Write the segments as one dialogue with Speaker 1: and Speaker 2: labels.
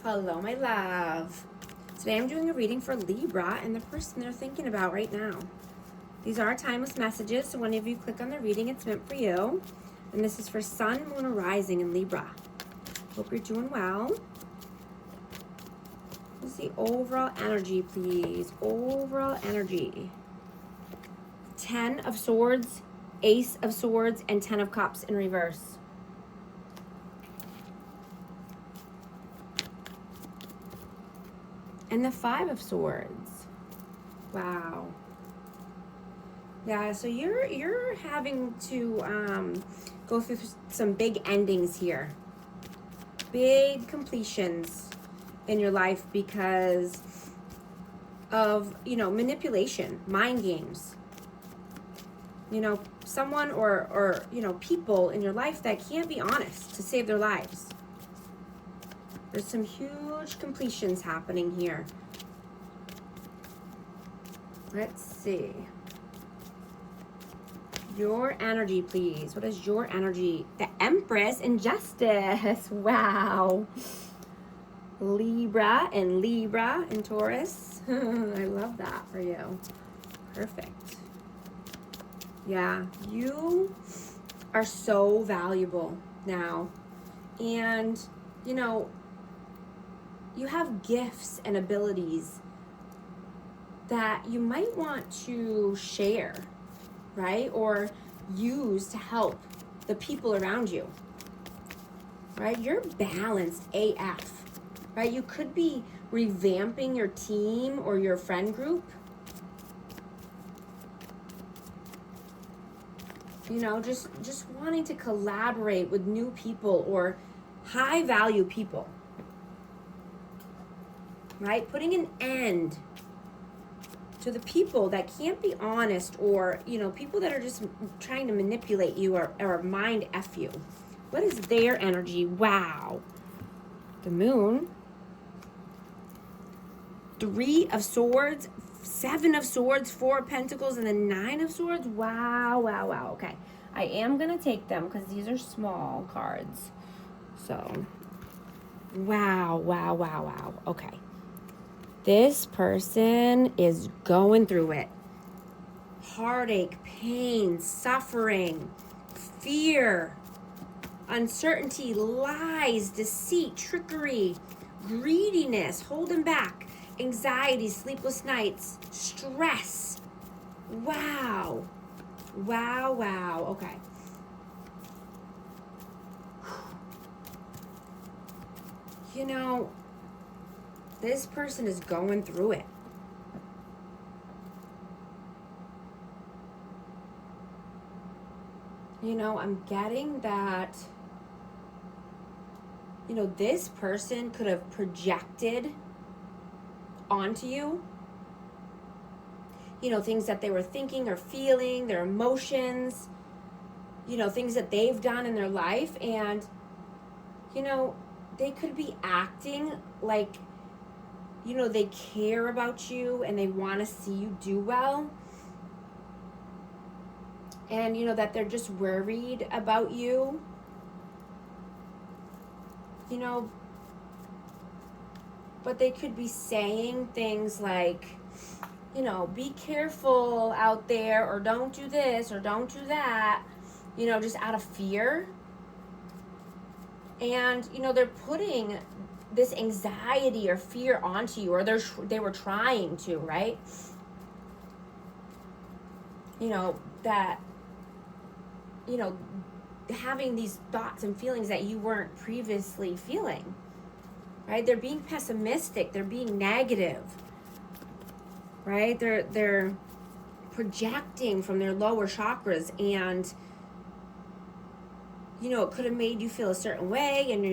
Speaker 1: Hello, my love. Today I'm doing a reading for Libra and the person they're thinking about right now. These are timeless messages, so whenever you click on the reading, it's meant for you. And this is for Sun, Moon, or Rising in Libra. Hope you're doing well. Let's see overall energy, please. Overall energy. 10 of Swords, Ace of Swords, and 10 of Cups in reverse. And the 5 of Swords. Wow. Yeah, so you're having to go through some big endings here. Big completions in your life because of, manipulation, mind games. Someone or people in your life that can't be honest to save their lives. There's some huge completions happening here. Let's see. Your energy, please. What is your energy? The Empress and Justice. Wow. Libra and Taurus. I love that for you. Perfect. Yeah, you are so valuable now. And, you have gifts and abilities that you might want to share, right? Or use to help the people around you, right? You're balanced AF, right? You could be revamping your team or your friend group. Just wanting to collaborate with new people or high value people. Right? Putting an end to the people that can't be honest or, people that are just trying to manipulate you or mind F you. What is their energy? Wow. The Moon. 3 of Swords, 7 of Swords, 4 of Pentacles, and the 9 of Swords. Wow. Okay. I am going to take them because these are small cards. So, wow. Okay. This person is going through it. Heartache, pain, suffering, fear, uncertainty, lies, deceit, trickery, greediness, holding back, anxiety, sleepless nights, stress. Wow. Okay. This person is going through it. I'm getting that, this person could have projected onto you, things that they were thinking or feeling, their emotions, things that they've done in their life. And, they could be acting like, they care about you and they want to see you do well. And, that they're just worried about you. But they could be saying things like, be careful out there, or don't do this, or don't do that, just out of fear. And, they're putting this anxiety or fear onto you, or they were trying to, right? That, having these thoughts and feelings that you weren't previously feeling, right? They're being pessimistic. They're being negative, right? They're projecting from their lower chakras, and, it could have made you feel a certain way, and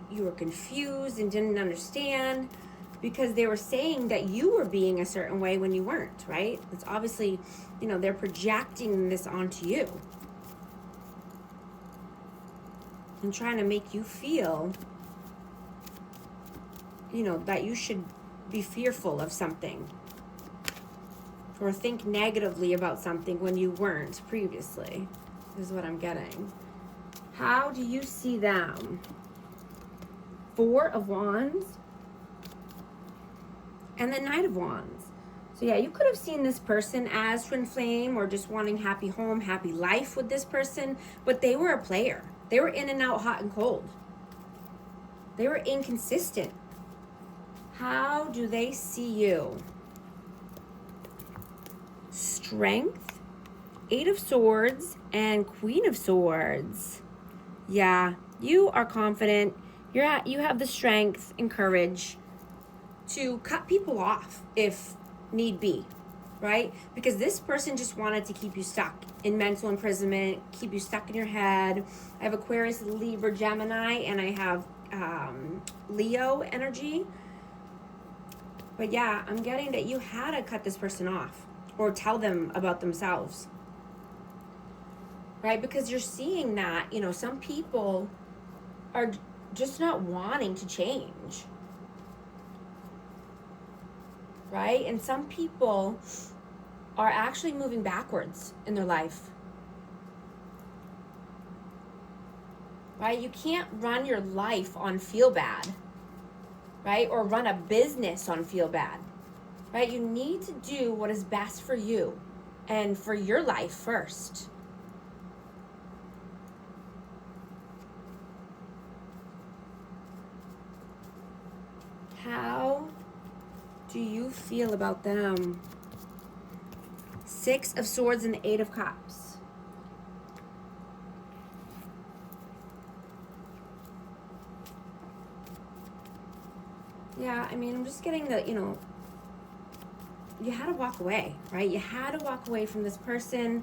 Speaker 1: you were confused and didn't understand because they were saying that you were being a certain way when you weren't, right? It's obviously, they're projecting this onto you and trying to make you feel, that you should be fearful of something or think negatively about something when you weren't previously, is what I'm getting. How do you see them? Four of Wands, and the Knight of Wands. So yeah, you could have seen this person as twin flame or just wanting happy home, happy life with this person, but they were a player. They were in and out, hot and cold. They were inconsistent. How do they see you? Strength, Eight of Swords, and Queen of Swords. Yeah, you are confident. You have the strength and courage to cut people off if need be, right? Because this person just wanted to keep you stuck in mental imprisonment, keep you stuck in your head. I have Aquarius, Libra, Gemini, and I have Leo energy. But yeah, I'm getting that you had to cut this person off or tell them about themselves, right? Because you're seeing that, you know, some people are just not wanting to change, right? And some people are actually moving backwards in their life, right? You can't run your life on feel bad, right? Or run a business on feel bad, right? You need to do what is best for you and for your life first. How do you feel about them? Six of Swords and the Eight of Cups. Yeah, I mean, I'm just getting the, you know, you had to walk away, right? You had to walk away from this person.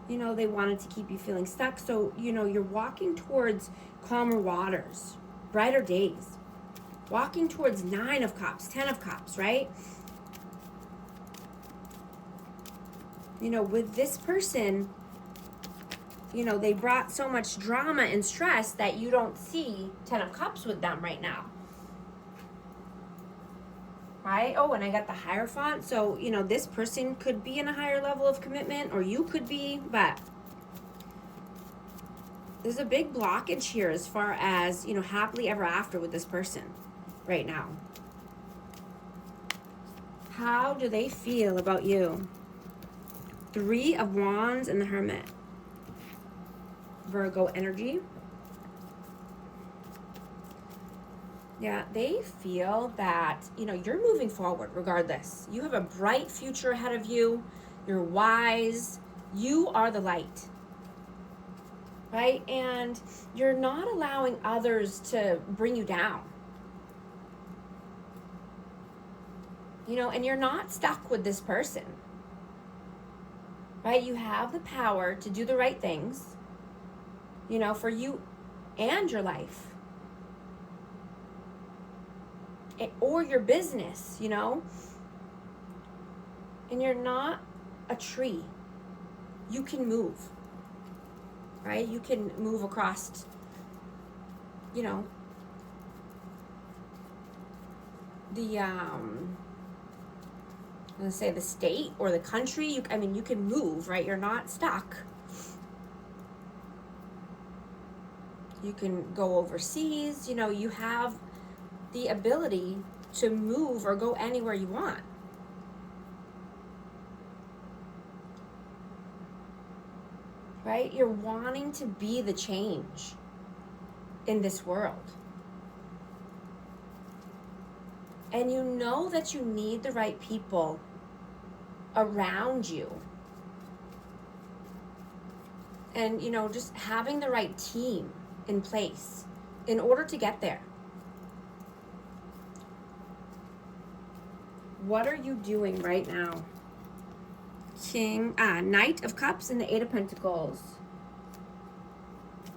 Speaker 1: You know, they wanted to keep you feeling stuck. So, you know, you're walking towards calmer waters, brighter days. Walking towards Nine of Cups, 10 of Cups, right? You know, with this person, you know, they brought so much drama and stress that you don't see 10 of Cups with them right now. Right? Oh, and I got the Hierophant. So, you know, this person could be in a higher level of commitment, or you could be, but there's a big blockage here as far as, you know, happily ever after with this person right now. How do they feel about you? Three of Wands and the Hermit. Virgo energy. Yeah, they feel that, you know, you're moving forward regardless. You have a bright future ahead of you. You're wise. You are the light. Right? And you're not allowing others to bring you down. You know, and you're not stuck with this person. Right? You have the power to do the right things, you know, for you and your life. Or your business, you know. And you're not a tree. You can move. Right? You can move across, you know, the I'm gonna say the state or the country. I mean, you can move, right? You're not stuck. You can go overseas. You know, you have the ability to move or go anywhere you want. Right? You're wanting to be the change in this world. And you know that you need the right people around you. And, you know, just having the right team in place in order to get there. What are you doing right now? Knight of Cups and the Eight of Pentacles.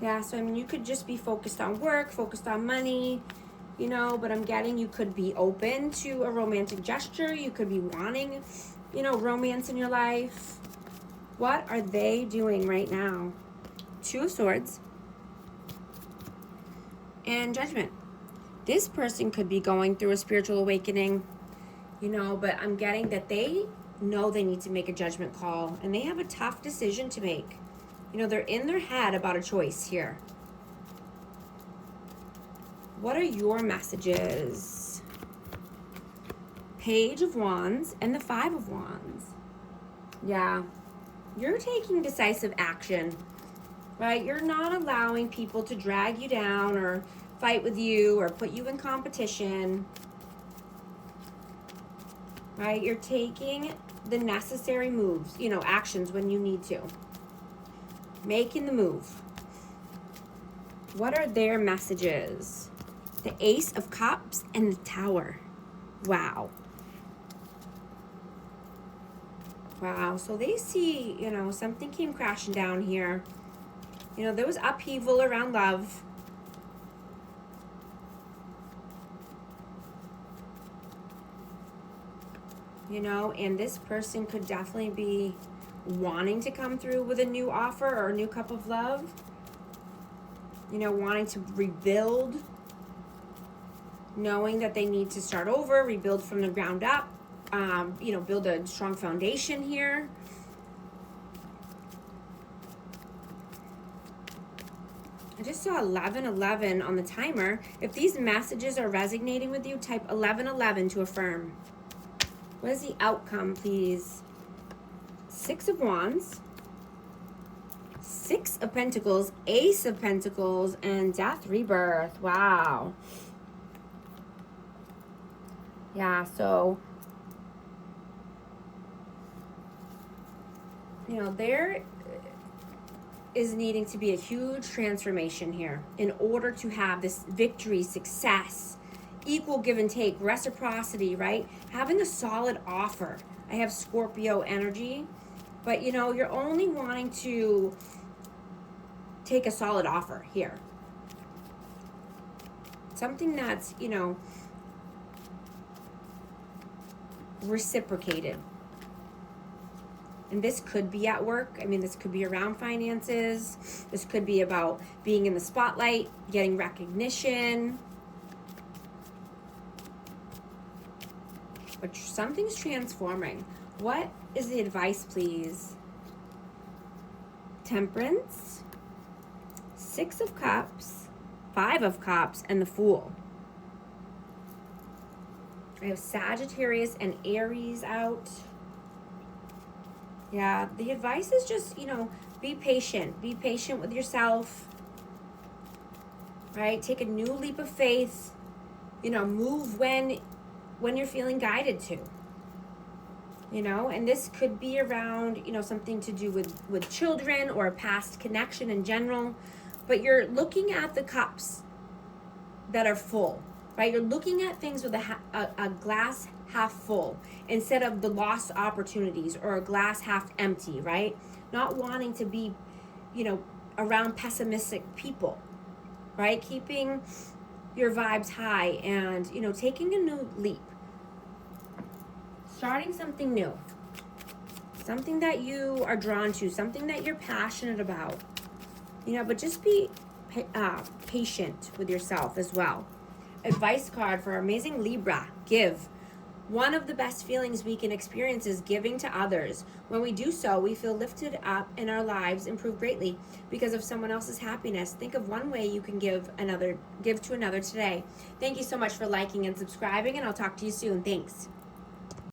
Speaker 1: Yeah, so I mean, you could just be focused on work, focused on money, you know, but I'm getting you could be open to a romantic gesture. You could be wanting, you know, romance in your life. What are they doing right now? Two of Swords and Judgment. This person could be going through a spiritual awakening, you know, but I'm getting that they know they need to make a judgment call and they have a tough decision to make. You know, they're in their head about a choice here. What are your messages? Page of Wands and the Five of Wands. Yeah, you're taking decisive action, right? You're not allowing people to drag you down or fight with you or put you in competition, right? You're taking the necessary moves, you know, actions when you need to. Making the move. What are their messages? The Ace of Cups and the Tower. Wow. Wow, so they see, you know, something came crashing down here. You know, there was upheaval around love. You know, and this person could definitely be wanting to come through with a new offer or a new cup of love. You know, wanting to rebuild, knowing that they need to start over, rebuild from the ground up, you know, build a strong foundation here. I just saw 1111 on the timer. If these messages are resonating with you, type 1111 to affirm. What is the outcome, please? Six of Wands, Six of Pentacles, Ace of Pentacles, and Death Rebirth. Wow. Yeah, so, you know, there is needing to be a huge transformation here in order to have this victory, success, equal give and take, reciprocity, right? Having a solid offer. I have Scorpio energy, but you know, you're only wanting to take a solid offer here. Something that's, you know, reciprocated. And this could be at work. I mean, this could be around finances. This could be about being in the spotlight, getting recognition. But something's transforming. What is the advice, please? Temperance, Six of Cups, Five of Cups, and the Fool. I have Sagittarius and Aries out. Yeah, the advice is just, you know, be patient. Be patient with yourself, right? Take a new leap of faith. You know, move when you're feeling guided to. You know, and this could be around, you know, something to do with children or a past connection in general. But you're looking at the cups that are full, right? You're looking at things with a glass half full instead of the lost opportunities or a glass half empty, right? Not wanting to be, you know, around pessimistic people, right? Keeping your vibes high and, you know, taking a new leap. Starting something new. Something that you are drawn to, something that you're passionate about. You know, but just be patient with yourself as well. Advice card for amazing Libra, give. One of the best feelings we can experience is giving to others. When we do so, we feel lifted up and our lives improve greatly because of someone else's happiness. Think of one way you can give to another today. Thank you so much for liking and subscribing, and I'll talk to you soon. Thanks.